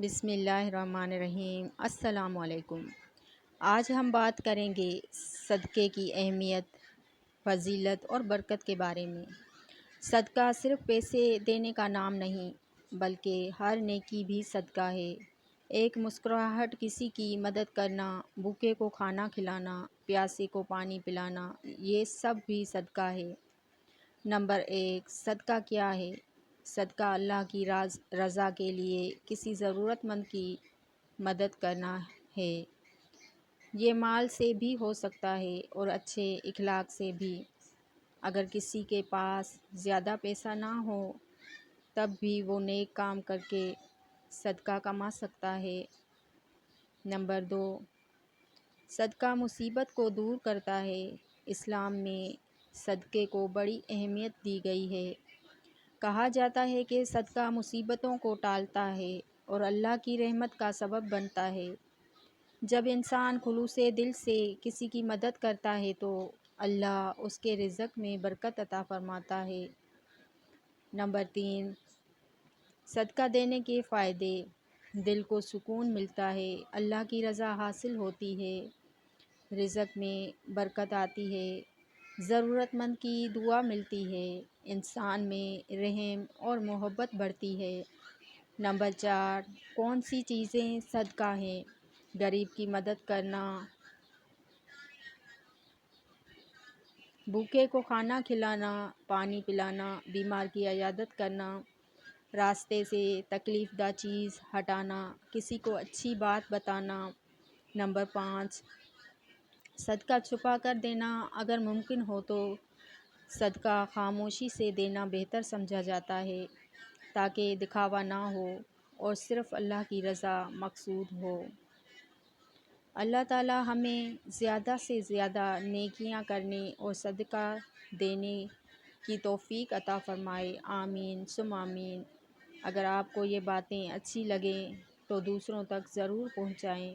بسم اللہ الرحمن الرحیم۔ السلام علیکم۔ آج ہم بات کریں گے صدقے کی اہمیت، فضیلت اور برکت کے بارے میں۔ صدقہ صرف پیسے دینے کا نام نہیں بلکہ ہر نیکی بھی صدقہ ہے۔ ایک مسکراہٹ، کسی کی مدد کرنا، بھوکے کو کھانا کھلانا، پیاسے کو پانی پلانا، یہ سب بھی صدقہ ہے۔ نمبر 1، صدقہ کیا ہے؟ صدقہ اللہ کی رضا کے لیے کسی ضرورت مند کی مدد کرنا ہے۔ یہ مال سے بھی ہو سکتا ہے اور اچھے اخلاق سے بھی۔ اگر کسی کے پاس زیادہ پیسہ نہ ہو تب بھی وہ نیک کام کر کے صدقہ کما سکتا ہے۔ نمبر 2، صدقہ مصیبت کو دور کرتا ہے۔ اسلام میں صدقے کو بڑی اہمیت دی گئی ہے۔ کہا جاتا ہے کہ صدقہ مصیبتوں کو ٹالتا ہے اور اللہ کی رحمت کا سبب بنتا ہے۔ جب انسان خلوص دل سے کسی کی مدد کرتا ہے تو اللہ اس کے رزق میں برکت عطا فرماتا ہے۔ نمبر 3، صدقہ دینے کے فائدے۔ دل کو سکون ملتا ہے، اللہ کی رضا حاصل ہوتی ہے، رزق میں برکت آتی ہے، ضرورت مند کی دعا ملتی ہے، انسان میں رحم اور محبت بڑھتی ہے۔ نمبر 4، کون سی چیزیں صدقہ ہیں؟ غریب کی مدد کرنا، بھوکے کو کھانا کھلانا، پانی پلانا، بیمار کی عیادت کرنا، راستے سے تکلیف دہ چیز ہٹانا، کسی کو اچھی بات بتانا۔ نمبر 5، صدقہ چھپا کر دینا۔ اگر ممکن ہو تو صدقہ خاموشی سے دینا بہتر سمجھا جاتا ہے تاکہ دکھاوا نہ ہو اور صرف اللہ کی رضا مقصود ہو۔ اللہ تعالی ہمیں زیادہ سے زیادہ نیکیاں کرنے اور صدقہ دینے کی توفیق عطا فرمائے، آمین ثم آمین۔ اگر آپ کو یہ باتیں اچھی لگیں تو دوسروں تک ضرور پہنچائیں۔